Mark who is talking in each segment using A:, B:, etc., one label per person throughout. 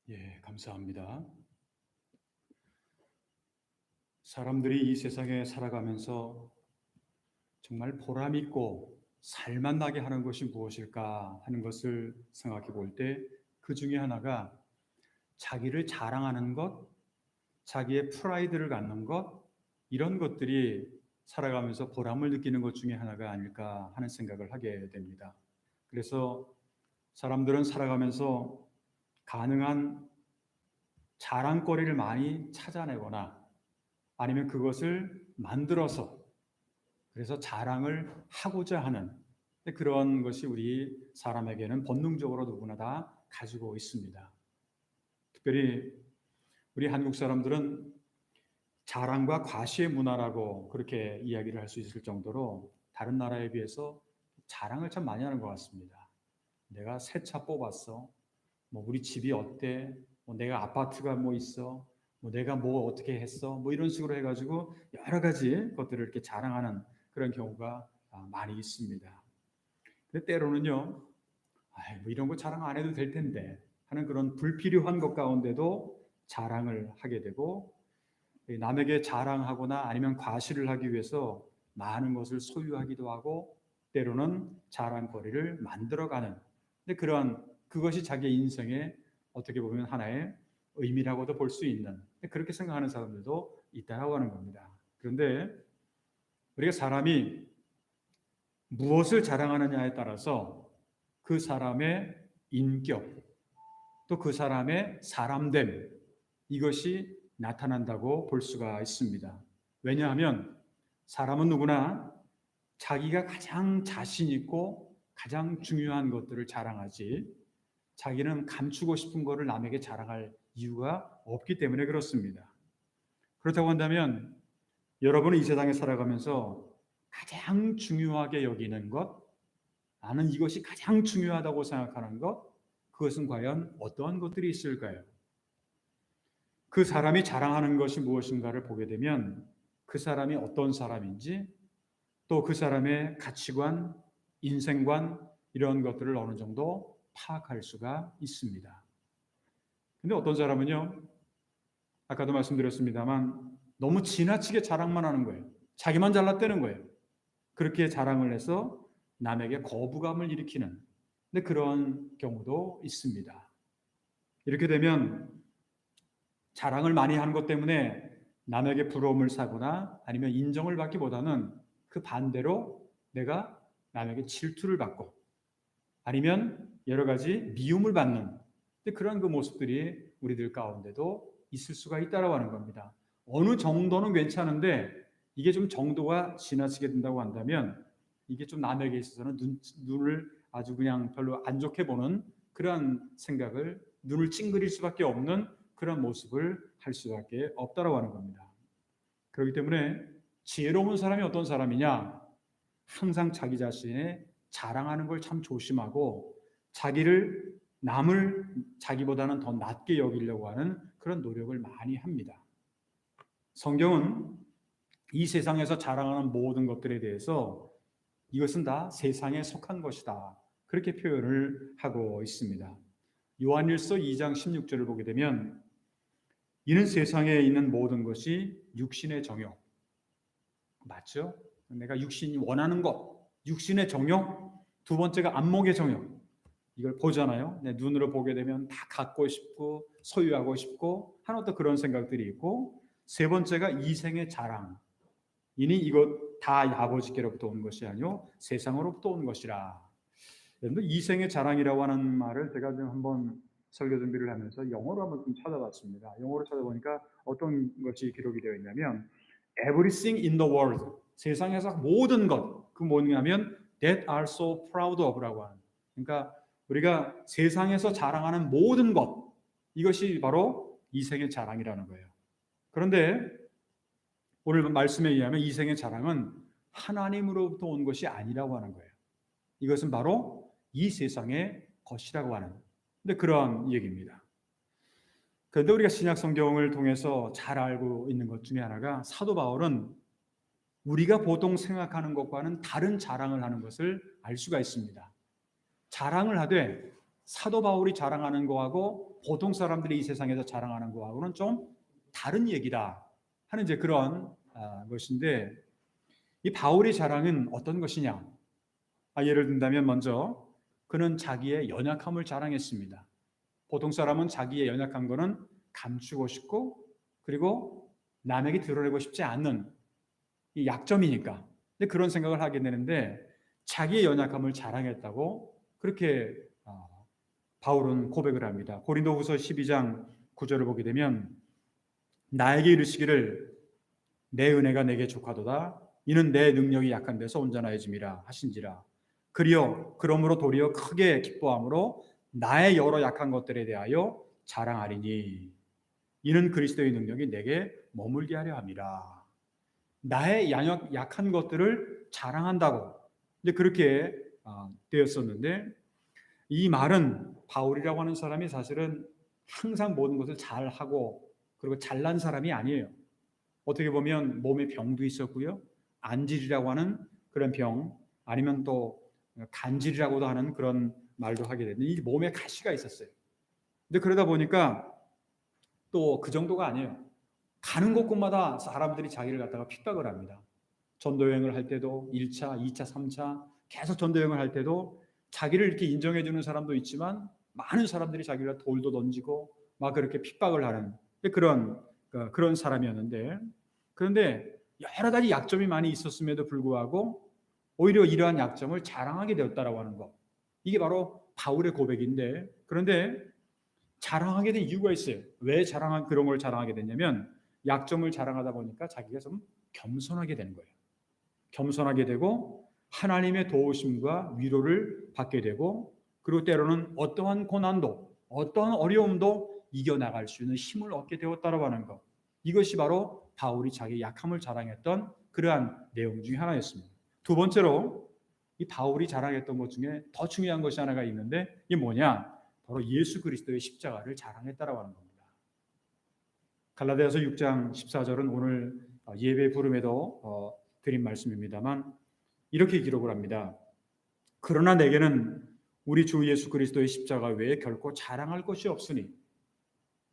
A: 예, 감사합니다. 사람들이 이 세상에 살아가면서 정말 보람 있고 살맛 나게 하는 것이 무엇일까 하는 것을 생각해 볼 때 그 중에 하나가 자기를 자랑하는 것, 자기의 프라이드를 갖는 것, 이런 것들이 살아가면서 보람을 느끼는 것 중에 하나가 아닐까 하는 생각을 하게 됩니다. 그래서 사람들은 살아가면서 가능한 자랑거리를 많이 찾아내거나 아니면 그것을 만들어서 그래서 자랑을 하고자 하는 그런 것이 우리 사람에게는 본능적으로 누구나 다 가지고 있습니다. 특별히 우리 한국 사람들은 자랑과 과시의 문화라고 그렇게 이야기를 할 수 있을 정도로 다른 나라에 비해서 자랑을 참 많이 하는 것 같습니다. 내가 새 차 뽑았어. 뭐 우리 집이 어때? 뭐 내가 아파트가 뭐 있어? 뭐 내가 뭐 어떻게 했어? 뭐 이런 식으로 해가지고 여러 가지 것들을 이렇게 자랑하는 그런 경우가 많이 있습니다. 근데 때로는요, 뭐 이런 거 자랑 안 해도 될 텐데 하는 그런 불필요한 것 가운데도 자랑을 하게 되고 남에게 자랑하거나 아니면 과시를 하기 위해서 많은 것을 소유하기도 하고 때로는 자랑거리를 만들어가는 그런 그것이 자기 인생의 어떻게 보면 하나의 의미라고도 볼 수 있는 그렇게 생각하는 사람들도 있다고 하는 겁니다. 그런데 우리가 사람이 무엇을 자랑하느냐에 따라서 그 사람의 인격 또 그 사람의 사람됨 이것이 나타난다고 볼 수가 있습니다. 왜냐하면 사람은 누구나 자기가 가장 자신 있고 가장 중요한 것들을 자랑하지 자기는 감추고 싶은 것을 남에게 자랑할 이유가 없기 때문에 그렇습니다. 그렇다고 한다면 여러분은 이 세상에 살아가면서 가장 중요하게 여기는 것, 나는 이것이 가장 중요하다고 생각하는 것, 그것은 과연 어떠한 것들이 있을까요? 그 사람이 자랑하는 것이 무엇인가를 보게 되면 그 사람이 어떤 사람인지 또 그 사람의 가치관, 인생관 이런 것들을 어느 정도 파악할 수가 있습니다. 근데 어떤 사람은요, 아까도 말씀드렸습니다만 너무 지나치게 자랑만 하는 거예요. 자기만 잘났다는 거예요. 그렇게 자랑을 해서 남에게 거부감을 일으키는 그런 경우도 있습니다. 이렇게 되면 자랑을 많이 하는 것 때문에 남에게 부러움을 사거나 아니면 인정을 받기보다는 그 반대로 내가 남에게 질투를 받고 아니면 여러 가지 미움을 받는 그런 그 모습들이 우리들 가운데도 있을 수가 있다고 하는 겁니다. 어느 정도는 괜찮은데 이게 좀 정도가 지나치게 된다고 한다면 이게 좀 남에게 있어서는 눈을 아주 그냥 별로 안 좋게 보는 그런 생각을 눈을 찡그릴 수밖에 없는 그런 모습을 할 수밖에 없다고 하는 겁니다. 그렇기 때문에 지혜로운 사람이 어떤 사람이냐? 항상 자기 자신의 자랑하는 걸 참 조심하고 자기를 남을 자기보다는 더 낮게 여기려고 하는 그런 노력을 많이 합니다. 성경은 이 세상에서 자랑하는 모든 것들에 대해서 이것은 다 세상에 속한 것이다. 그렇게 표현을 하고 있습니다. 요한일서 2장 16절을 보게 되면 이는 세상에 있는 모든 것이 육신의 정욕. 맞죠? 내가 육신이 원하는 것, 육신의 정욕. 두 번째가 안목의 정욕. 이걸 보잖아요. 내 눈으로 보게 되면 다 갖고 싶고 소유하고 싶고 하는 어떤 그런 생각들이 있고 세 번째가 이생의 자랑. 이니 이것 다 아버지께로부터 온 것이 아니요 세상으로부터 온 것이라. 여러분들 이생의 자랑이라고 하는 말을 제가 좀 한번 설교 준비를 하면서 영어로 한번 좀 찾아봤습니다. 영어로 찾아보니까 어떤 것이 기록이 되어 있냐면 everything in the world 세상에서 모든 것 그 뭐냐면 that are so proud of라고 하는 그러니까 우리가 세상에서 자랑하는 모든 것 이것이 바로 이생의 자랑이라는 거예요. 그런데 오늘 말씀에 의하면 이생의 자랑은 하나님으로부터 온 것이 아니라고 하는 거예요. 이것은 바로 이 세상의 것이라고 하는 그러한 얘기입니다. 그런데 우리가 신약 성경을 통해서 잘 알고 있는 것 중에 하나가 사도 바울은 우리가 보통 생각하는 것과는 다른 자랑을 하는 것을 알 수가 있습니다. 자랑을 하되 사도 바울이 자랑하는 거하고 보통 사람들이 이 세상에서 자랑하는 거하고는 좀 다른 얘기다 하는 이제 그런 것인데, 이 바울의 자랑은 어떤 것이냐? 예를 든다면 먼저 그는 자기의 연약함을 자랑했습니다. 보통 사람은 자기의 연약한 거는 감추고 싶고, 그리고 남에게 드러내고 싶지 않는 이 약점이니까 그런 생각을 하게 되는데, 자기의 연약함을 자랑했다고 그렇게 바울은 고백을 합니다. 고린도후서 12장 9절을 보게 되면 나에게 이르시기를 내 은혜가 내게 족하도다 이는 내 능력이 약한 데서 온전하여짐이라 하신지라. 그러므로 도리어 크게 기뻐함으로 나의 여러 약한 것들에 대하여 자랑하리니 이는 그리스도의 능력이 내게 머물게 하려 함이라. 나의 약한 것들을 자랑한다고 이제 그렇게 되었었는데, 이 말은 바울이라고 하는 사람이 사실은 항상 모든 것을 잘하고 그리고 잘난 사람이 아니에요. 어떻게 보면 몸에 병도 있었고요, 안질이라고 하는 그런 병, 아니면 또 간질이라고도 하는 그런 말도 하게 되는 이 몸에 가시가 있었어요. 근데 그러다 보니까 또 그 정도가 아니에요. 가는 곳곳마다 사람들이 자기를 갖다가 핍박을 합니다. 전도여행을 할 때도 1차, 2차, 3차 계속 전도여행을 할 때도 자기를 이렇게 인정해 주는 사람도 있지만 많은 사람들이 자기를 돌도 던지고 막 그렇게 핍박을 하는 그런 사람이었는데, 그런데 여러 가지 약점이 많이 있었음에도 불구하고 오히려 이러한 약점을 자랑하게 되었다라고 하는 것, 이게 바로 바울의 고백인데, 그런데 자랑하게 된 이유가 있어요. 왜 그런 걸 자랑하게 됐냐면, 약점을 자랑하다 보니까 자기가 좀 겸손하게 되는 거예요. 겸손하게 되고 하나님의 도우심과 위로를 받게 되고, 그리고 때로는 어떠한 고난도 어떠한 어려움도 이겨나갈 수 있는 힘을 얻게 되었다고 하는 것, 이것이 바로 바울이 자기 약함을 자랑했던 그러한 내용 중에 하나였습니다. 두 번째로 이 바울이 자랑했던 것 중에 더 중요한 것이 하나가 있는데, 이게 뭐냐? 바로 예수 그리스도의 십자가를 자랑했다라고 하는 겁니다. 갈라디아서 6장 14절은 오늘 예배 부름에도 드린 말씀입니다만 이렇게 기록을 합니다. 그러나 내게는 우리 주 예수 그리스도의 십자가 외에 결코 자랑할 것이 없으니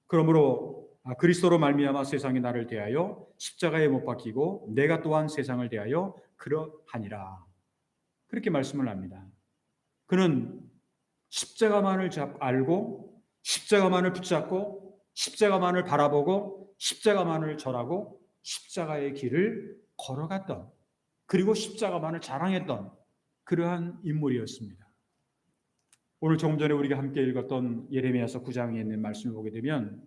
A: 그러므로 그리스도로 말미암아 세상이 나를 대하여 십자가에 못 박히고 내가 또한 세상을 대하여 그러하니라. 그렇게 말씀을 합니다. 그는 십자가만을 알고 십자가만을 붙잡고 십자가만을 바라보고 십자가만을 절하고 십자가의 길을 걸어갔던, 그리고 십자가만을 자랑했던 그러한 인물이었습니다. 오늘 조금 전에 우리가 함께 읽었던 예레미야서 9장에 있는 말씀을 보게 되면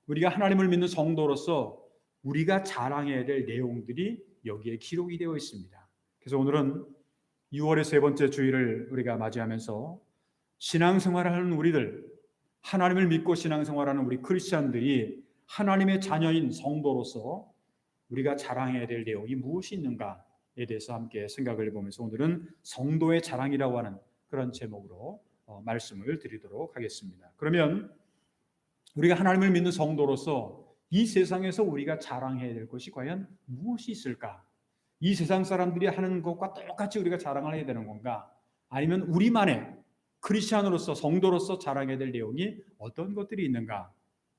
A: 우리가 하나님을 믿는 성도로서 우리가 자랑해야 될 내용들이 여기에 기록이 되어 있습니다. 그래서 오늘은 6월의 세 번째 주일을 우리가 맞이하면서 신앙생활을 하는 우리들, 하나님을 믿고 신앙생활하는 우리 크리스찬들이 하나님의 자녀인 성도로서 우리가 자랑해야 될 내용이 무엇이 있는가에 대해서 함께 생각을 해보면서 오늘은 성도의 자랑이라고 하는 그런 제목으로 말씀을 드리도록 하겠습니다. 그러면 우리가 하나님을 믿는 성도로서 이 세상에서 우리가 자랑해야 될 것이 과연 무엇이 있을까? 이 세상 사람들이 하는 것과 똑같이 우리가 자랑을 해야 되는 건가? 아니면 우리만의 크리스찬으로서 성도로서 자랑해야 될 내용이 어떤 것들이 있는가?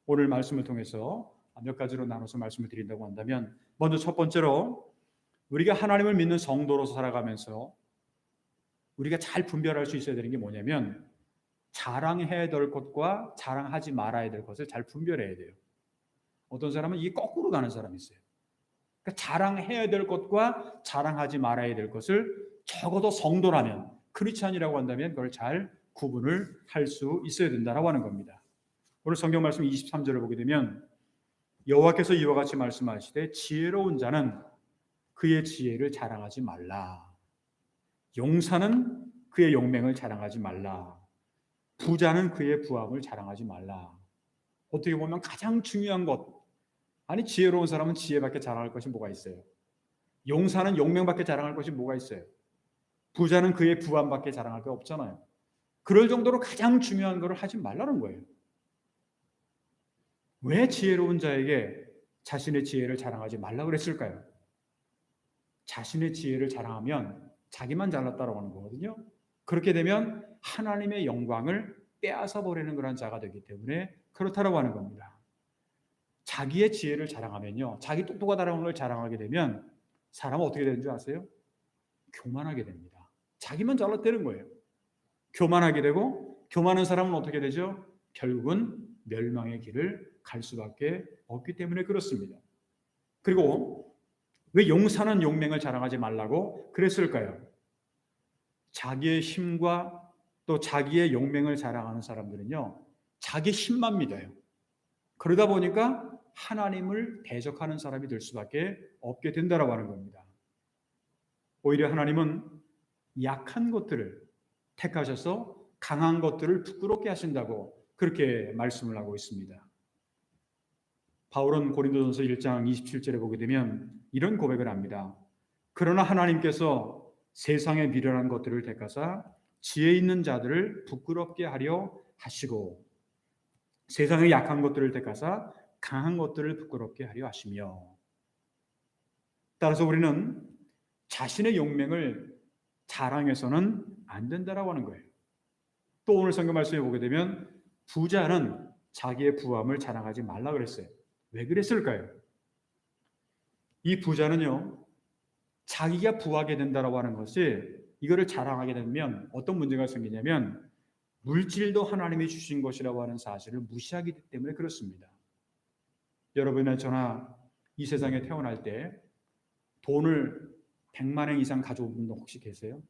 A: 오늘 말씀을 통해서 몇 가지로 나눠서 말씀을 드린다고 한다면, 먼저 첫 번째로 우리가 하나님을 믿는 성도로서 살아가면서 우리가 잘 분별할 수 있어야 되는 게 뭐냐면, 자랑해야 될 것과 자랑하지 말아야 될 것을 잘 분별해야 돼요. 어떤 사람은 이게 거꾸로 가는 사람이 있어요. 그러니까 자랑해야 될 것과 자랑하지 말아야 될 것을 적어도 성도라면, 크리스찬이라고 한다면 그걸 잘 구분을 할 수 있어야 된다고 하는 겁니다. 오늘 성경 말씀 23절을 보게 되면 여호와께서 이와 같이 말씀하시되 지혜로운 자는 그의 지혜를 자랑하지 말라. 용사는 그의 용맹을 자랑하지 말라. 부자는 그의 부함을 자랑하지 말라. 어떻게 보면 가장 중요한 것, 아니 지혜로운 사람은 지혜밖에 자랑할 것이 뭐가 있어요? 용사는 용맹밖에 자랑할 것이 뭐가 있어요? 부자는 그의 부함밖에 자랑할 게 없잖아요. 그럴 정도로 가장 중요한 것을 하지 말라는 거예요. 왜 지혜로운 자에게 자신의 지혜를 자랑하지 말라 그랬을까요? 자신의 지혜를 자랑하면 자기만 잘났다고 하는 거거든요. 그렇게 되면 하나님의 영광을 빼앗아 버리는 그런 자가 되기 때문에 그렇다라고 하는 겁니다. 자기의 지혜를 자랑하면요, 자기 똑똑하다는 걸 자랑하게 되면 사람은 어떻게 되는 줄 아세요? 교만하게 됩니다. 자기만 잘났다는 거예요. 교만하게 되고, 교만한 사람은 어떻게 되죠? 결국은 멸망의 길을 갈 수밖에 없기 때문에 그렇습니다. 그리고 왜 용사는 용맹을 자랑하지 말라고 그랬을까요? 자기의 힘과 또 자기의 용맹을 자랑하는 사람들은요, 자기 힘만 믿어요. 그러다 보니까 하나님을 대적하는 사람이 될 수밖에 없게 된다라고 하는 겁니다. 오히려 하나님은 약한 것들을 택하셔서 강한 것들을 부끄럽게 하신다고 그렇게 말씀을 하고 있습니다. 바울은 고린도전서 1장 27절에 보게 되면 이런 고백을 합니다. 그러나 하나님께서 세상의 미련한 것들을 택하사 지혜 있는 자들을 부끄럽게 하려 하시고 세상의 약한 것들을 택하사 강한 것들을 부끄럽게 하려 하시며, 따라서 우리는 자신의 용맹을 자랑해서는 안 된다라고 하는 거예요. 또 오늘 성경 말씀에 보게 되면 부자는 자기의 부함을 자랑하지 말라 그랬어요. 왜 그랬을까요? 이 부자는요, 자기가 부하게 된다라고 하는 것이, 이거를 자랑하게 되면 어떤 문제가 생기냐면 물질도 하나님이 주신 것이라고 하는 사실을 무시하기 때문에 그렇습니다. 여러분이나 저나 이 세상에 태어날 때 돈을 100만 원 이상 가져온 분도 혹시 계세요?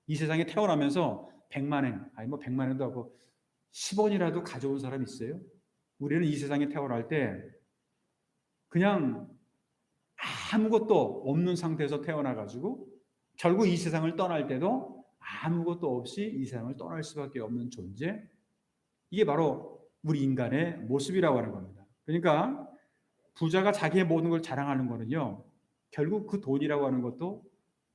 A: 이 세상에 태어나면서 100만 원, 아니 뭐 100만 원도 하고 10원이라도 가져온 사람 있어요? 우리는 이 세상에 태어날 때 그냥 아무것도 없는 상태에서 태어나가지고 결국 이 세상을 떠날 때도 아무것도 없이 이 세상을 떠날 수밖에 없는 존재, 이게 바로 우리 인간의 모습이라고 하는 겁니다. 그러니까 부자가 자기의 모든 걸 자랑하는 거는요, 결국 그 돈이라고 하는 것도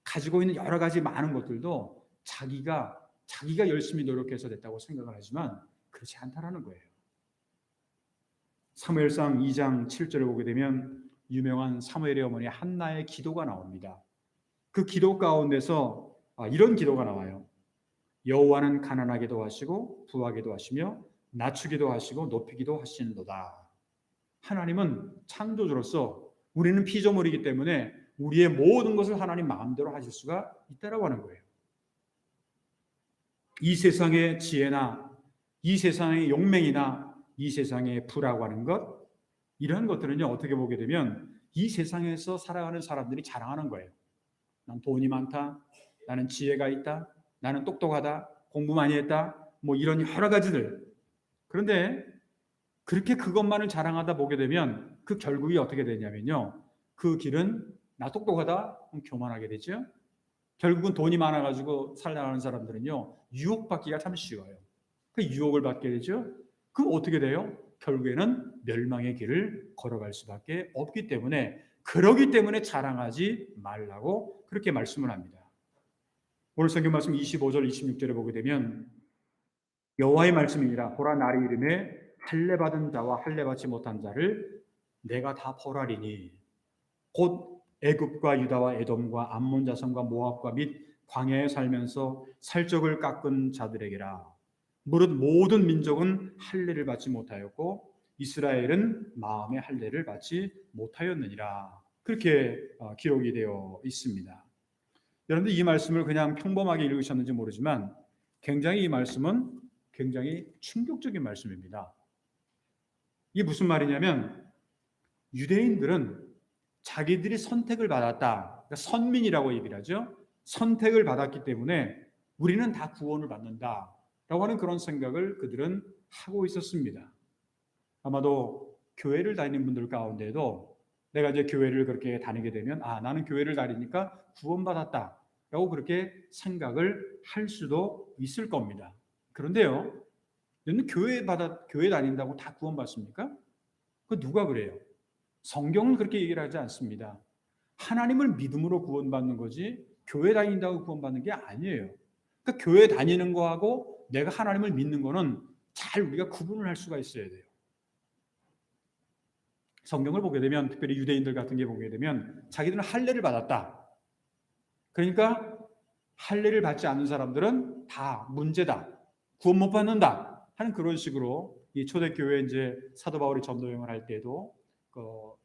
A: 가지고 있는 여러 가지 많은 것들도 자기가 열심히 노력해서 됐다고 생각을 하지만 그렇지 않다라는 거예요. 사무엘상 2장 7절을 보게 되면 유명한 사무엘의 어머니 한나의 기도가 나옵니다. 그 기도 가운데서 이런 기도가 나와요. 여호와는 가난하게도 하시고 부하게도 하시며 낮추기도 하시고 높이기도 하시는도다. 하나님은 창조주로서 우리는 피조물이기 때문에 우리의 모든 것을 하나님 마음대로 하실 수가 있다라고 하는 거예요. 이 세상의 지혜나 이 세상의 용맹이나 이 세상의 부라고 하는 것, 이런 것들은요, 어떻게 보게 되면 이 세상에서 살아가는 사람들이 자랑하는 거예요. 난 돈이 많다, 나는 지혜가 있다, 나는 똑똑하다, 공부 많이 했다, 뭐 이런 여러 가지들. 그런데 그렇게 그것만을 자랑하다 보게 되면 그 결국이 어떻게 되냐면요, 그 길은 나 똑똑하다, 교만하게 되죠. 결국은 돈이 많아가지고 살아가는 사람들은요, 유혹받기가 참 쉬워요. 그 유혹을 받게 되죠. 그럼 어떻게 돼요? 결국에는 멸망의 길을 걸어갈 수밖에 없기 때문에, 그러기 때문에 자랑하지 말라고 그렇게 말씀을 합니다. 오늘 성경 말씀 25절 26절에 보게 되면 여호와의 말씀이니라. 보라, 날이 이름에 할례 받은 자와 할례 받지 못한 자를 내가 다 벌하리니 곧 애굽과 유다와 에돔과 암몬 자손과 모압과 및 광야에 살면서 살적을 깎은 자들에게라. 무릇 모든 민족은 할례를 받지 못하였고 이스라엘은 마음의 할례를 받지 못하였느니라. 그렇게 기록이 되어 있습니다. 여러분들 이 말씀을 그냥 평범하게 읽으셨는지 모르지만 굉장히 이 말씀은 굉장히 충격적인 말씀입니다. 이게 무슨 말이냐면 유대인들은 자기들이 선택을 받았다, 그러니까 선민이라고 얘기를 하죠. 선택을 받았기 때문에 우리는 다 구원을 받는다 라고 하는 그런 생각을 그들은 하고 있었습니다. 아마도 교회를 다니는 분들 가운데도 내가 이제 교회를 그렇게 다니게 되면 나는 교회를 다니니까 구원받았다 라고 그렇게 생각을 할 수도 있을 겁니다. 그런데요, 너는 교회 다닌다고 다 구원받습니까? 그 누가 그래요? 성경은 그렇게 얘기를 하지 않습니다. 하나님을 믿음으로 구원받는 거지 교회 다닌다고 구원받는 게 아니에요. 그러니까 교회 다니는 거하고 내가 하나님을 믿는 거는 잘 우리가 구분을 할 수가 있어야 돼요. 성경을 보게 되면 특별히 유대인들 같은 게 보게 되면 자기들은 할례를 받았다. 그러니까 할례를 받지 않는 사람들은 다 문제다, 구원 못 받는다, 하는 그런 식으로 이 초대교회 이제 사도 바울이 전도 여행을 할 때도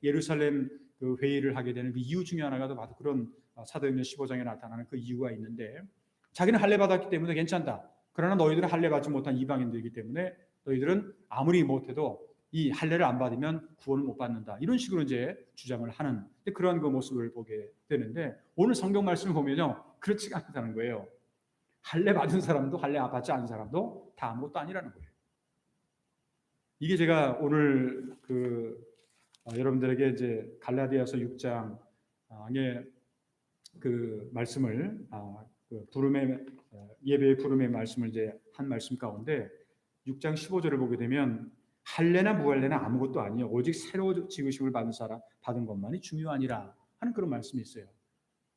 A: 예루살렘 그 회의를 하게 되는 그 이유 중에 하나가 바로 그런 사도행전 15장에 나타나는 그 이유가 있는데, 자기는 할례 받았기 때문에 괜찮다. 그러나 너희들은 할례 받지 못한 이방인들이기 때문에 너희들은 아무리 못해도 이 할례를 안 받으면 구원을 못 받는다. 이런 식으로 이제 주장을 하는 그런 그 모습을 보게 되는데, 오늘 성경 말씀을 보면요, 그렇지가 않다는 거예요. 할례 받은 사람도 할례 받지 않은 사람도 다 아무것도 아니라는 거예요. 이게 제가 오늘 여러분들에게 이제 갈라디아서 6장의 그 말씀을 부름의 예배의 부름의 말씀을 이제 한 말씀 가운데 6장 15절을 보게 되면 할례나 무할례나 아무것도 아니요 오직 새로 지으심을 받은 것만이 중요하니라 하는 그런 말씀이 있어요.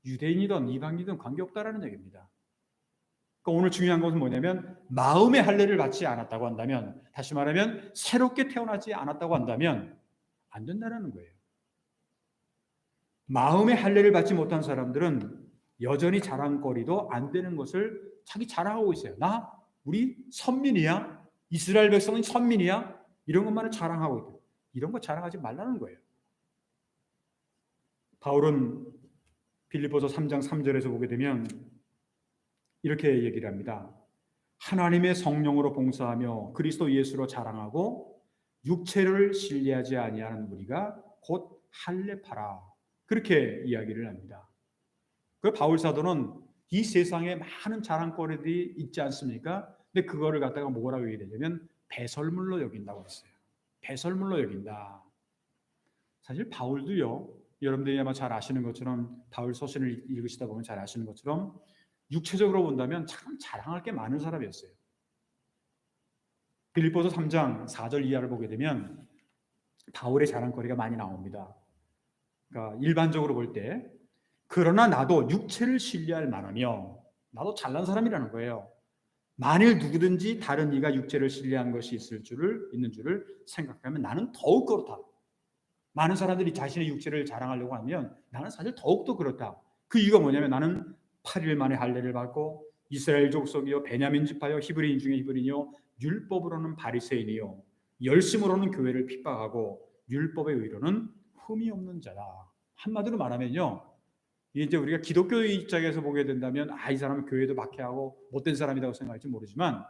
A: 유대인이든 이방인이든 관계없다라는 얘기입니다. 그러니까 오늘 중요한 것은 뭐냐면 마음의 할례를 받지 않았다고 한다면, 다시 말하면 새롭게 태어나지 않았다고 한다면 안 된다는 거예요. 마음의 할례를 받지 못한 사람들은 여전히 자랑거리도 안 되는 것을 자기 자랑하고 있어요. 우리 선민이야? 이스라엘 백성은 선민이야? 이런 것만을 자랑하고 있고, 이런 거 자랑하지 말라는 거예요. 바울은 빌립보서 3장 3절에서 보게 되면 이렇게 얘기를 합니다. 하나님의 성령으로 봉사하며 그리스도 예수로 자랑하고 육체를 신뢰하지 아니하는 우리가 곧 할례파라. 그렇게 이야기를 합니다. 그 바울 사도는 이 세상에 많은 자랑거리들이 있지 않습니까? 근데 그거를 갖다가 뭐라고 얘기되냐면 배설물로 여긴다고 했어요. 배설물로 여긴다. 사실 바울도요, 여러분들이 아마 잘 아시는 것처럼 바울 서신을 읽으시다 보면 잘 아시는 것처럼 육체적으로 본다면 참 자랑할 게 많은 사람이었어요. 빌립보서 3장 4절 이하를 보게 되면 바울의 자랑거리가 많이 나옵니다. 그러니까 일반적으로 볼 때, 그러나 나도 육체를 신뢰할 만하며, 나도 잘난 사람이라는 거예요. 만일 누구든지 다른 이가 육체를 신뢰한 것이 있는 줄을 생각하면 나는 더욱 그렇다. 많은 사람들이 자신의 육체를 자랑하려고 하면 나는 사실 더욱더 그렇다. 그 이유가 뭐냐면 나는 8일 만에 할례를 받고 이스라엘 족속이요 베냐민 지파요 히브리인 중에 히브리인이요 율법으로는 바리새인이요 열심으로는 교회를 핍박하고 율법의 의로는 흠이 없는 자다. 한마디로 말하면요, 이제 우리가 기독교의 입장에서 보게 된다면 이 사람은 교회도 박해하고 못된 사람이라고 생각할지 모르지만,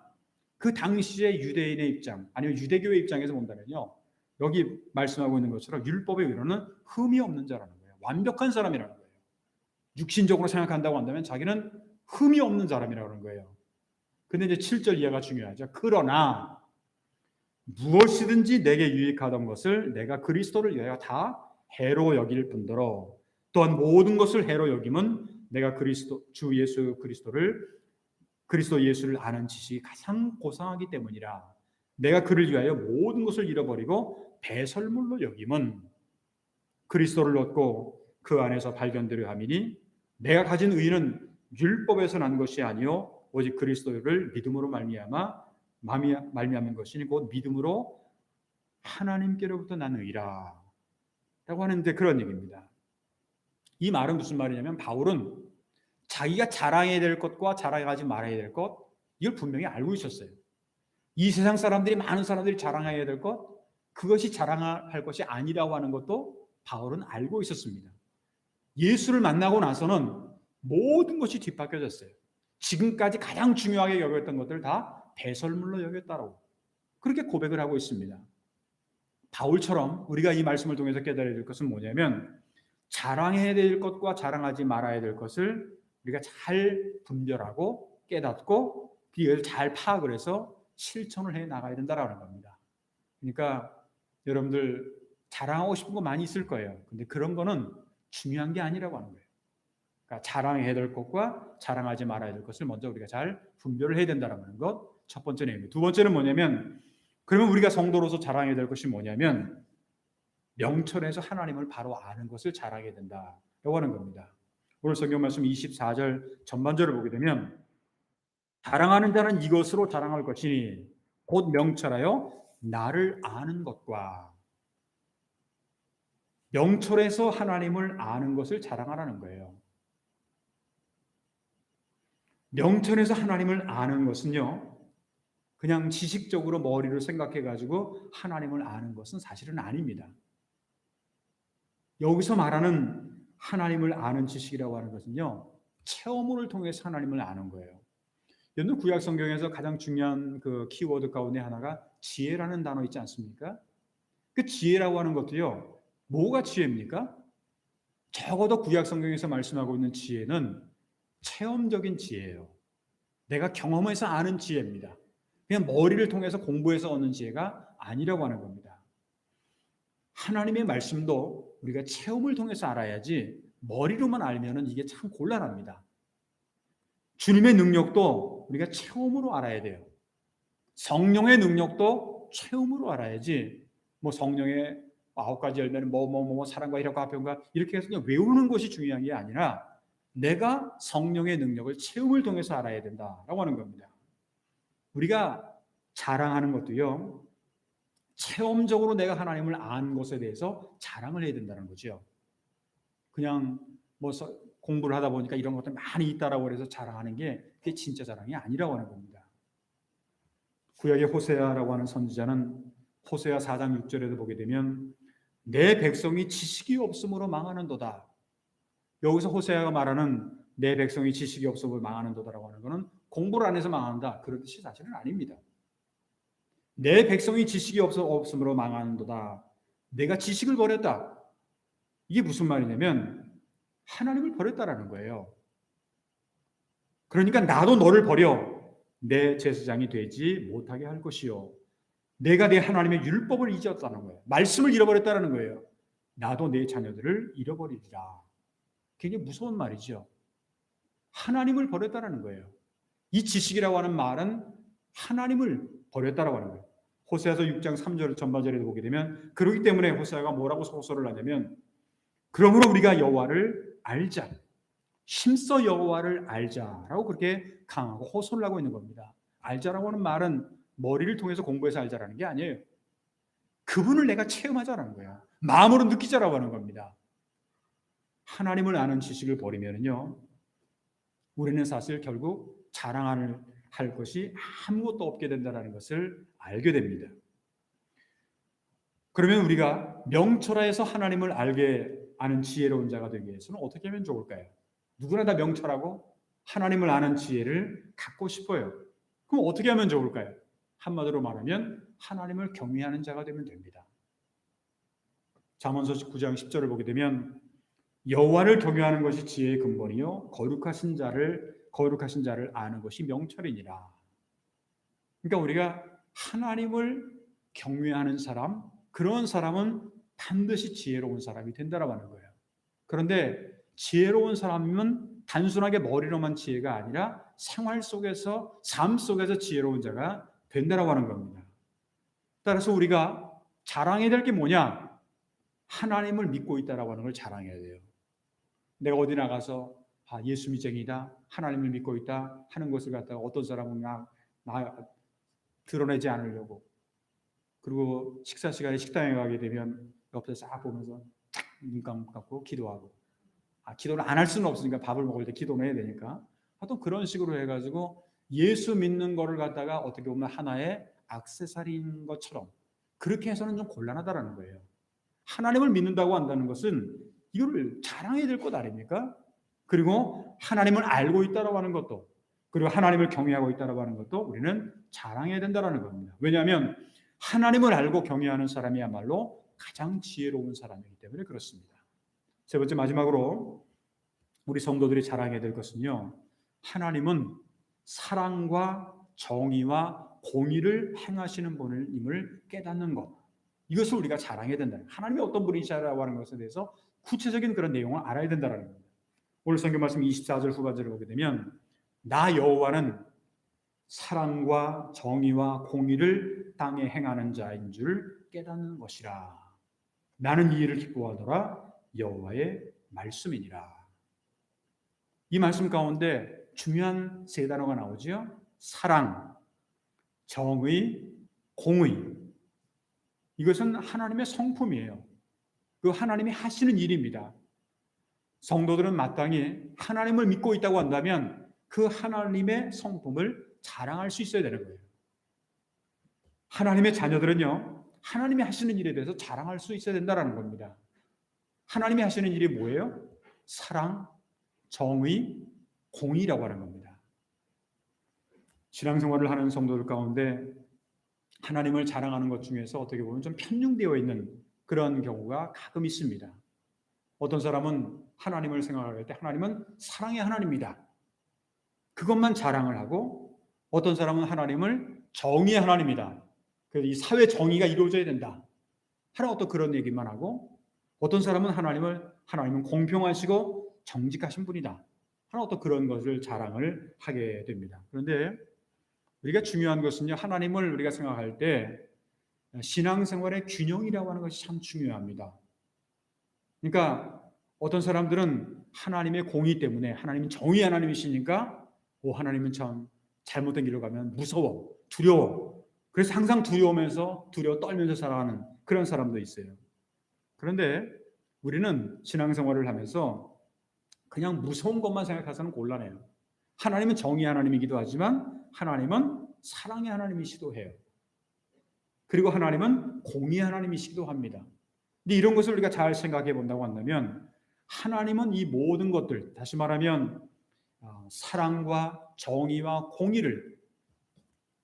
A: 그 당시의 유대인의 입장 아니면 유대교의 입장에서 본다면요, 여기 말씀하고 있는 것처럼 율법의 의로는 흠이 없는 자라는 거예요. 완벽한 사람이라는 거예요. 육신적으로 생각한다고 한다면 자기는 흠이 없는 사람이라고 하는 거예요. 근데 이제 7절 이하가 중요하죠. 그러나 무엇이든지 내게 유익하던 것을 내가 그리스도를 위하여 다 해로 여길 뿐더러 또한 모든 것을 해로 여김은 내가 주 예수 그리스도 예수를 아는 지식이 가장 고상하기 때문이라. 내가 그를 위하여 모든 것을 잃어버리고 배설물로 여김은 그리스도를 얻고 그 안에서 발견되려 함이니 내가 가진 의는 율법에서 난 것이 아니요 오직 그리스도를 믿음으로 말미암은 것이니 곧 믿음으로 하나님께로부터 난 의라 라고 하는데, 그런 얘기입니다. 이 말은 무슨 말이냐면 바울은 자기가 자랑해야 될 것과 자랑하지 말아야 될 것, 이걸 분명히 알고 있었어요. 이 세상 사람들이, 많은 사람들이 자랑해야 될 것, 그것이 자랑할 것이 아니라고 하는 것도 바울은 알고 있었습니다. 예수를 만나고 나서는 모든 것이 뒤바뀌어졌어요. 지금까지 가장 중요하게 여겼던 것들 다 배설물로 여겼다라고 그렇게 고백을 하고 있습니다. 바울처럼 우리가 이 말씀을 통해서 깨달아야 될 것은 뭐냐면, 자랑해야 될 것과 자랑하지 말아야 될 것을 우리가 잘 분별하고 깨닫고 그걸 잘 파악을 해서 실천을 해 나가야 된다라는 겁니다. 그러니까 여러분들 자랑하고 싶은 거 많이 있을 거예요. 근데 그런 거는 중요한 게 아니라고 하는 거예요. 그러니까 자랑해야 될 것과 자랑하지 말아야 될 것을 먼저 우리가 잘 분별을 해야 된다는 것, 첫 번째 내용입니다. 두 번째는 뭐냐면, 그러면 우리가 성도로서 자랑해야 될 것이 뭐냐면 명철에서 하나님을 바로 아는 것을 자랑해야 된다라고 하는 겁니다. 오늘 성경 말씀 24절 전반절을 보게 되면 자랑하는 자는 이것으로 자랑할 것이니 곧 명철하여 나를 아는 것과, 명철에서 하나님을 아는 것을 자랑하라는 거예요. 명철에서 하나님을 아는 것은요, 그냥 지식적으로 머리로 생각해 가지고 하나님을 아는 것은 사실은 아닙니다. 여기서 말하는 하나님을 아는 지식이라고 하는 것은요, 체험을 통해서 하나님을 아는 거예요. 여러분, 구약 성경에서 가장 중요한 그 키워드 가운데 하나가 지혜라는 단어 있지 않습니까? 그 지혜라고 하는 것도요, 뭐가 지혜입니까? 적어도 구약 성경에서 말씀하고 있는 지혜는 체험적인 지혜예요. 내가 경험해서 아는 지혜입니다. 그냥 머리를 통해서 공부해서 얻는 지혜가 아니라고 하는 겁니다. 하나님의 말씀도 우리가 체험을 통해서 알아야지 머리로만 알면은 이게 참 곤란합니다. 주님의 능력도 우리가 체험으로 알아야 돼요. 성령의 능력도 체험으로 알아야지 뭐 성령의 9가지 열매는 사랑과 희락과 화평과 이렇게 해서 그냥 외우는 것이 중요한 게 아니라 내가 성령의 능력을 체험을 통해서 알아야 된다라고 하는 겁니다. 우리가 자랑하는 것도요, 체험적으로 내가 하나님을 안 것에 대해서 자랑을 해야 된다는 거죠. 그냥 뭐 공부를 하다 보니까 이런 것들 많이 있다라고 해서 자랑하는 게 그게 진짜 자랑이 아니라고 하는 겁니다. 구약의 호세아라고 하는 선지자는 호세아 4장 6절에도 보게 되면 내 백성이 지식이 없음으로 망하는도다. 여기서 호세아가 말하는 내 백성이 지식이 없음으로 망하는도다라고 하는 것은 공부를 안 해서 망한다, 그런 뜻이 사실은 아닙니다. 내 백성이 지식이 없음으로 망하는도다. 내가 지식을 버렸다. 이게 무슨 말이냐면 하나님을 버렸다라는 거예요. 그러니까 나도 너를 버려 내 제사장이 되지 못하게 할 것이요. 내가 내 하나님의 율법을 잊었다는 거예요. 말씀을 잃어버렸다는 거예요. 나도 내 자녀들을 잃어버리리라. 굉장히 무서운 말이죠. 하나님을 버렸다는 거예요. 이 지식이라고 하는 말은 하나님을 버렸다라고 하는 거예요. 호세아서 6장 3절 전반절에도 보게 되면 그렇기 때문에 호세아가 뭐라고 호소를 하냐면 그러므로 우리가 여호와를 알자. 힘써 여호와를 알자라고 그렇게 강하고 호소를 하고 있는 겁니다. 알자라고 하는 말은 머리를 통해서 공부해서 알자라는 게 아니에요. 그분을 내가 체험하자라는 거야. 마음으로 느끼자라고 하는 겁니다. 하나님을 아는 지식을 버리면요, 우리는 사실 결국 자랑할 것이 아무것도 없게 된다는 것을 알게 됩니다. 그러면 우리가 명철하여서 하나님을 아는 지혜로운 자가 되기 위해서는 어떻게 하면 좋을까요? 누구나 다 명철하고 하나님을 아는 지혜를 갖고 싶어요. 그럼 어떻게 하면 좋을까요? 한마디로 말하면 하나님을 경외하는 자가 되면 됩니다. 잠언서 9장 10절을 보게 되면 여호와를 경외하는 것이 지혜의 근본이요 거룩하신 자를 아는 것이 명철이니라. 그러니까 우리가 하나님을 경외하는 사람, 그런 사람은 반드시 지혜로운 사람이 된다라고 하는 거예요. 그런데 지혜로운 사람은 단순하게 머리로만 지혜가 아니라 생활 속에서, 삶 속에서 지혜로운 자가 된다라고 하는 겁니다. 따라서 우리가 자랑해야 될 게 뭐냐? 하나님을 믿고 있다라고 하는 걸 자랑해야 돼요. 내가 어디 나가서 예수 믿쟁이다, 하나님을 믿고 있다 하는 것을 갖다가 어떤 사람은 나 드러내지 않으려고, 그리고 식사 시간에 식당에 가게 되면 옆에서 싹 보면서 눈 감고 기도하고, 기도를 안 할 수는 없으니까 밥을 먹을 때 기도는 해야 되니까 하여튼 그런 식으로 해가지고 예수 믿는 거를 갖다가 어떻게 보면 하나의 액세서리인 것처럼 그렇게 해서는 좀 곤란하다라는 거예요. 하나님을 믿는다고 한다는 것은 이거를 자랑해야 될 것 아닙니까? 그리고 하나님을 알고 있다라고 하는 것도, 그리고 하나님을 경외하고 있다라고 하는 것도 우리는 자랑해야 된다라는 겁니다. 왜냐하면 하나님을 알고 경외하는 사람이야말로 가장 지혜로운 사람이기 때문에 그렇습니다. 세 번째, 마지막으로 우리 성도들이 자랑해야 될 것은요, 하나님은 사랑과 정의와 공의를 행하시는 분임을 깨닫는 것, 이것을 우리가 자랑해야 된다. 하나님이 어떤 분이시라고 하는 것에 대해서 구체적인 그런 내용을 알아야 된다는 겁니다. 오늘 성경 말씀 24절 후반절을 보게 되면 나 여호와는 사랑과 정의와 공의를 땅에 행하는 자인 줄 깨닫는 것이라. 나는 이 일을 기뻐하노라. 여호와의 말씀이니라. 이 말씀 가운데 중요한 세 단어가 나오죠. 사랑, 정의, 공의. 이것은 하나님의 성품이에요. 그 하나님이 하시는 일입니다. 성도들은 마땅히 하나님을 믿고 있다고 한다면 그 하나님의 성품을 자랑할 수 있어야 되는 거예요. 하나님의 자녀들은요, 하나님이 하시는 일에 대해서 자랑할 수 있어야 된다는 겁니다. 하나님이 하시는 일이 뭐예요? 사랑, 정의, 공의라고 하는 겁니다. 신앙생활을 하는 성도들 가운데 하나님을 자랑하는 것 중에서 어떻게 보면 좀 편중되어 있는 그런 경우가 가끔 있습니다. 어떤 사람은 하나님을 생각할 때 하나님은 사랑의 하나님이다, 그것만 자랑을 하고, 어떤 사람은 하나님을 정의의 하나님이다, 그래서 이 사회 정의가 이루어져야 된다 하는 어떤 그런 얘기만 하고, 어떤 사람은 하나님은 공평하시고 정직하신 분이다 하는 어떤 그런 것을 자랑을 하게 됩니다. 그런데 우리가 중요한 것은요, 하나님을 우리가 생각할 때 신앙생활의 균형이라고 하는 것이 참 중요합니다. 그러니까 어떤 사람들은 하나님의 공의 때문에, 하나님은 정의 하나님이시니까 하나님은 참 잘못된 길로 가면 무서워, 두려워, 그래서 항상 두려워 떨면서 살아가는 그런 사람도 있어요. 그런데 우리는 신앙생활을 하면서 그냥 무서운 것만 생각해서는 곤란해요. 하나님은 정의 하나님이기도 하지만 하나님은 사랑의 하나님이시기도 해요. 그리고 하나님은 공의 하나님이시기도 합니다. 근데 이런 것을 우리가 잘 생각해 본다고 한다면, 하나님은 이 모든 것들, 다시 말하면 사랑과 정의와 공의를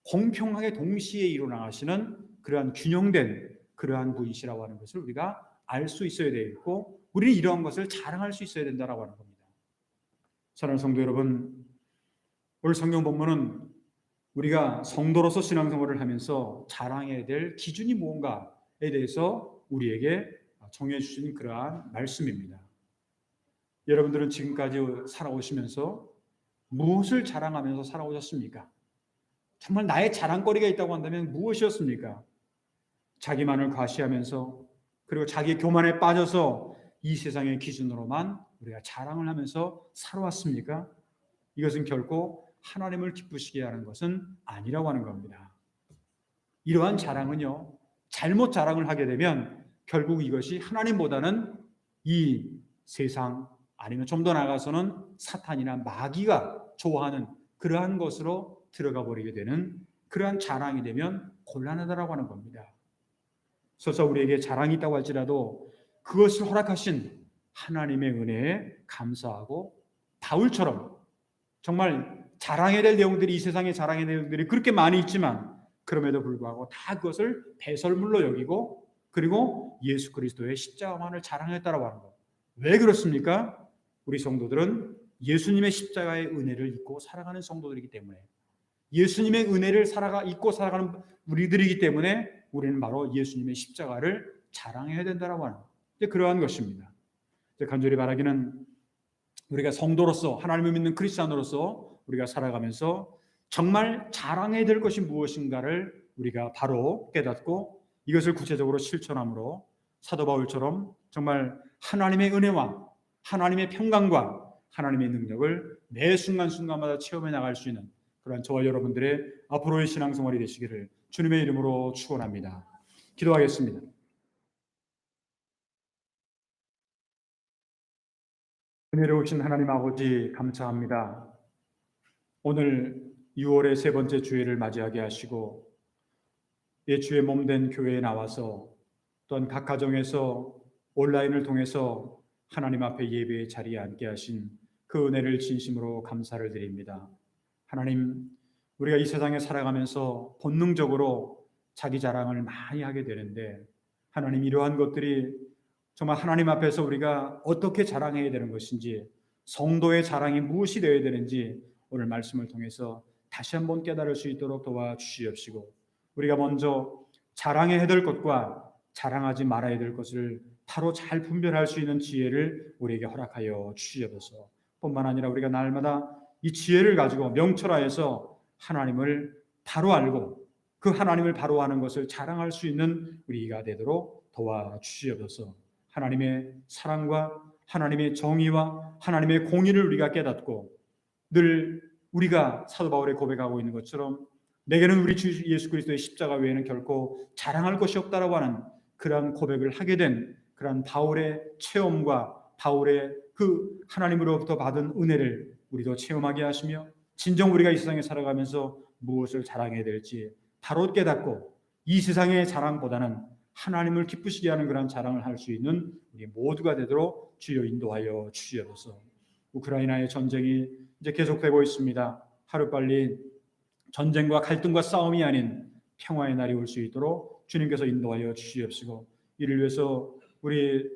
A: 공평하게 동시에 이루어나가시는 그러한 균형된 그러한 분이시라고 하는 것을 우리가 알 수 있어야 되고, 우리는 이러한 것을 자랑할 수 있어야 된다고 하는 겁니다. 사랑하는 성도 여러분, 오늘 성경 본문은 우리가 성도로서 신앙생활을 하면서 자랑해야 될 기준이 무언가에 대해서 우리에게 정해 주신 그러한 말씀입니다. 여러분들은 지금까지 살아오시면서 무엇을 자랑하면서 살아오셨습니까? 정말 나의 자랑거리가 있다고 한다면 무엇이었습니까? 자기만을 과시하면서, 그리고 자기 교만에 빠져서 이 세상의 기준으로만 우리가 자랑을 하면서 살아왔습니까? 이것은 결코 하나님을 기쁘시게 하는 것은 아니라고 하는 겁니다. 이러한 자랑은요, 잘못 자랑을 하게 되면 결국 이것이 하나님보다는 이 세상, 아니면 좀 더 나아가서는 사탄이나 마귀가 좋아하는 그러한 것으로 들어가 버리게 되는 그러한 자랑이 되면 곤란하다라고 하는 겁니다. 설사 우리에게 자랑이 있다고 할지라도 그것을 허락하신 하나님의 은혜에 감사하고, 바울처럼 정말 자랑해야 될 내용들이, 이 세상에 자랑해야 될 내용들이 그렇게 많이 있지만 그럼에도 불구하고 다 그것을 배설물로 여기고, 그리고 예수 그리스도의 십자가만을 자랑했다라고 하는 것. 왜 그렇습니까? 우리 성도들은 예수님의 십자가의 은혜를 잊고 살아가는 성도들이기 때문에, 예수님의 은혜를 잊고 살아가는 우리들이기 때문에 우리는 바로 예수님의 십자가를 자랑해야 된다라고 하는 그러한 것입니다. 간절히 바라기는, 우리가 성도로서, 하나님을 믿는 크리스찬으로서 우리가 살아가면서 정말 자랑해야 될 것이 무엇인가를 우리가 바로 깨닫고 이것을 구체적으로 실천함으로 사도 바울처럼 정말 하나님의 은혜와 하나님의 평강과 하나님의 능력을 매 순간순간마다 체험해 나갈 수 있는 그런 저와 여러분들의 앞으로의 신앙생활이 되시기를 주님의 이름으로 축원합니다. 기도하겠습니다. 은혜로우신 하나님 아버지, 감사합니다. 오늘 6월의 세 번째 주일을 맞이하게 하시고 주의 몸된 교회에 나와서, 또한 각 가정에서 온라인을 통해서 하나님 앞에 예배의 자리에 앉게 하신 그 은혜를 진심으로 감사를 드립니다. 하나님, 우리가 이 세상에 살아가면서 본능적으로 자기 자랑을 많이 하게 되는데, 하나님, 이러한 것들이 정말 하나님 앞에서 우리가 어떻게 자랑해야 되는 것인지, 성도의 자랑이 무엇이 되어야 되는지 오늘 말씀을 통해서 다시 한번 깨달을 수 있도록 도와주시옵시고, 우리가 먼저 자랑해야 될 것과 자랑하지 말아야 될 것을 바로 잘 분별할 수 있는 지혜를 우리에게 허락하여 주시옵소서. 뿐만 아니라 우리가 날마다 이 지혜를 가지고 명철하여서 하나님을 바로 알고 그 하나님을 바로 아는 것을 자랑할 수 있는 우리가 되도록 도와주시옵소서. 하나님의 사랑과 하나님의 정의와 하나님의 공의를 우리가 깨닫고, 늘 우리가 사도 바울이 고백하고 있는 것처럼 내게는 우리 주 예수 그리스도의 십자가 외에는 결코 자랑할 것이 없다라고 하는 그러한 고백을 하게 된 그러한 바울의 체험과 바울의 그 하나님으로부터 받은 은혜를 우리도 체험하게 하시며, 진정 우리가 이 세상에 살아가면서 무엇을 자랑해야 될지 바로 깨닫고 이 세상의 자랑보다는 하나님을 기쁘시게 하는 그런 자랑을 할 수 있는 우리 모두가 되도록 주여 인도하여 주시옵소서. 우크라이나의 전쟁이 이제 계속되고 있습니다. 하루빨리 전쟁과 갈등과 싸움이 아닌 평화의 날이 올 수 있도록 주님께서 인도하여 주시옵시고, 이를 위해서 우리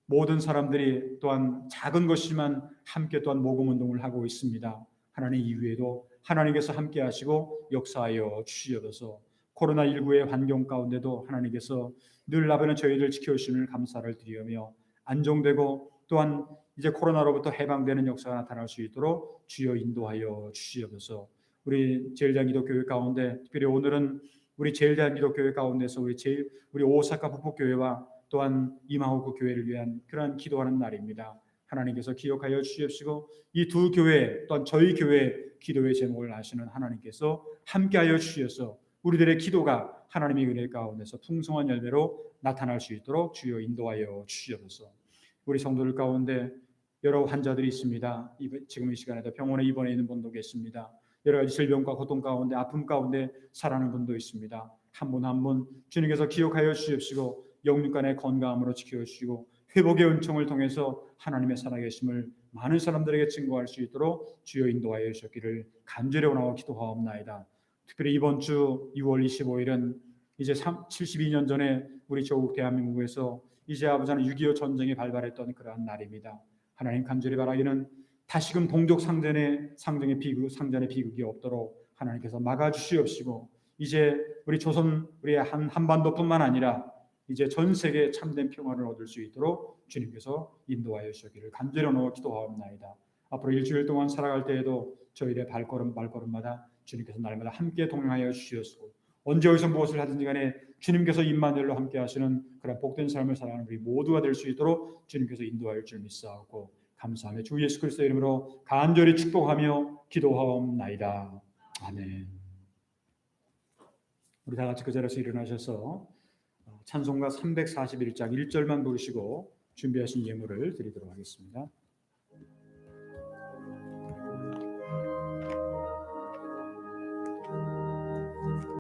A: 모든 사람들이 또한 작은 것이지만 함께 또한 모금 운동을 하고 있습니다. 하나님 이후에도 하나님께서 함께 하시고 역사하여 주시옵소서. 코로나19의 환경 가운데도 하나님께서 늘 나변은 저희를 지켜주심을 감사를 드리며, 안정되고 또한 이제 코로나로부터 해방되는 역사가 나타날 수 있도록 주여 인도하여 주시옵소서. 우리 제일대한기독교회 가운데 특별히 오늘은 우리 제일대한기독교회 가운데서 우리 오사카 북북교회와 또한 이마호구 교회를 위한 그러한 기도하는 날입니다. 하나님께서 기억하여 주시옵시고, 이 두 교회 또한 저희 교회 기도의 제목을 아시는 하나님께서 함께하여 주시어서 우리들의 기도가 하나님의 은혜 가운데서 풍성한 열매로 나타날 수 있도록 주여 인도하여 주시옵소서. 우리 성도들 가운데 여러 환자들이 있습니다. 지금 이 시간에도 병원에 입원해 있는 분도 계십니다. 여러 가지 질병과 고통 가운데, 아픔 가운데 살아가는 분도 있습니다. 한 분 한 분 주님께서 기억하여 주시옵시고 영육간의 건강함으로 지켜주시고 회복의 은총을 통해서 하나님의 살아계심을 많은 사람들에게 증거할 수 있도록 주여 인도하여 주셨기를 간절히 원하고 기도하옵나이다. 특별히 이번 주 6월 25일은 이제 72년 전에 우리 조국 대한민국에서 이제 아버지는 6.25 전쟁이 발발했던 그러한 날입니다. 하나님 간절히 바라기는 다시금 동족 상전의 비극이 없도록 하나님께서 막아주시옵시고, 이제 우리 조선, 우리 한반도뿐만 아니라 이제 전 세계에 참된 평화를 얻을 수 있도록 주님께서 인도하여 주시기를 간절히 원하고 기도하옵나이다. 앞으로 일주일 동안 살아갈 때에도 저희의 발걸음마다 주님께서 날마다 함께 동행하여 주시옵시고, 언제 어디서 무엇을 하든지 간에 주님께서 임마누엘로 함께 하시는 그런 복된 삶을 살아가는 우리 모두가 될 수 있도록 주님께서 인도하여 줄 믿사옵고 감사하며 주 예수 그리스도의 이름으로 간절히 축복하며 기도하옵나이다. 아멘. 우리 다 같이 그 자리에서 일어나셔서 찬송가 341장 1절만 부르시고 준비하신 예물을 드리도록 하겠습니다.